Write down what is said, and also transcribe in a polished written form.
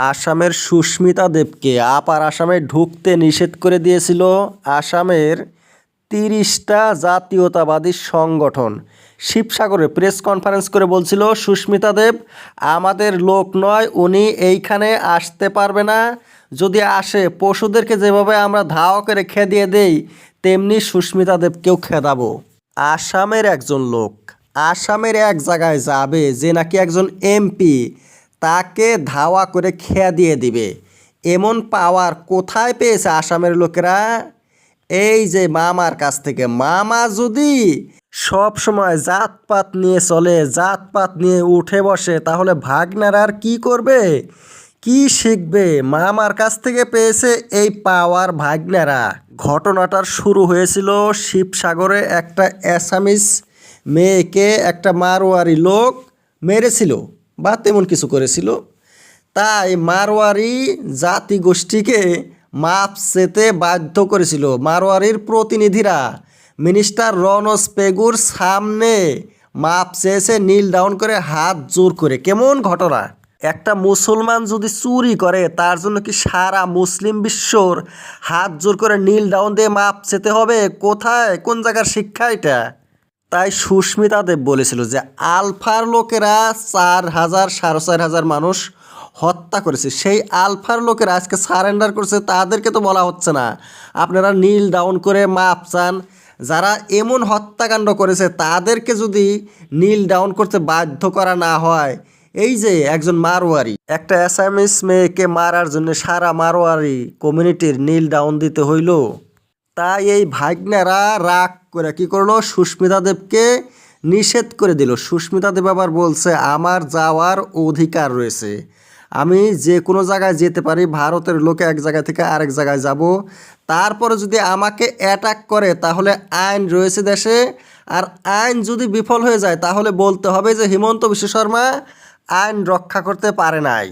আসামের সুস্মিতা দেবকে আপার আসামে ঢুকতে নিষেধ করে দিয়েছিল আসামের 30টা জাতীয়তাবাদী সংগঠন। শিবসাগরে প্রেস কনফারেন্স করে বলছিল সুস্মিতা দেব আমাদের লোক নয়, উনি এইখানে আসতে পারবে না। যদি আসে পশুদেরকে যেভাবে আমরা ধাওয়া করে খেদিয়ে দেই তেমনি সুস্মিতা দেবকেও খেদাবো। আসামের একজন লোক আসামের এক জায়গায় যাবে যে নাকি একজন এমপি, তাকে ধাওয়া করে খেয়া দিয়ে দিবে, এমন পাওয়ার কোথায় পেয়েছে আসামের লোকেরা? এই যে মামার কাছ থেকে। মামা যদি সব সময় জাতপাত নিয়ে চলে, জাতপাত নিয়ে উঠে বসে, তাহলে ভাগনারা আর কি করবে, কি শিখবে? মামার কাছ থেকে পেয়েছে এই পাওয়ার ভাগনারা। ঘটনাটার শুরু হয়েছিল শিবসাগরে। একটা অ্যাসামিস মেয়েকে একটা মারোয়ারি লোক মেরেছিল বা তেমন কিছু করেছিল। তাই মারোয়ারি জাতিগোষ্ঠীকে মাপ চেতে বাধ্য করেছিল। মারোয়ারির প্রতিনিধিরা মিনিস্টার রনজ পেগুর সামনে মাপ চেয়েছে, নীল ডাউন করে, হাত জোর করে। কেমন ঘটনা! একটা মুসলমান যদি চুরি করে তার জন্য কি সারা মুসলিম বিশ্বর হাত জোর করে নীল ডাউন দিয়ে মাপ চেতে হবে? কোথায়, কোন জায়গার শিক্ষা এটা? তাই সুস্মিতা দেব বলেছিল যে আলফার লোকেরা 4,000 4,500 মানুষ হত্যা করেছে, সেই আলফার লোকেরা আজকে সারেন্ডার করছে, তাদেরকে তো বলা হচ্ছে না আপনারা নীল ডাউন করে মাপ চান। যারা এমন হত্যাকাণ্ড করেছে তাদেরকে যদি নীল ডাউন করতে বাধ্য করা না হয়, এই যে একজন মারোয়ারি একটা অ্যাসামিস মেয়েকে মারার জন্য সারা মারোয়ারি কমিউনিটির নীল ডাউন দিতে হইল। তাই এই ভাগ্নেরা রাগ করে কি করলো, সুস্মিতা দেবকে নিষেধ করে দিল। সুস্মিতা দেব আবার বলছে আমার যাওয়ার অধিকার রয়েছে, আমি যে কোনো জায়গায় যেতে পারি, ভারতের লোকে এক জায়গা থেকে আরেক জায়গায় যাব। তারপরে যদি আমাকে অ্যাটাক করে তাহলে আইন রয়েছে দেশে, আর আইন যদি বিফল হয়ে যায় তাহলে বলতে হবে যে হিমন্ত বিশ্ব শর্মা আইন রক্ষা করতে পারে নাই।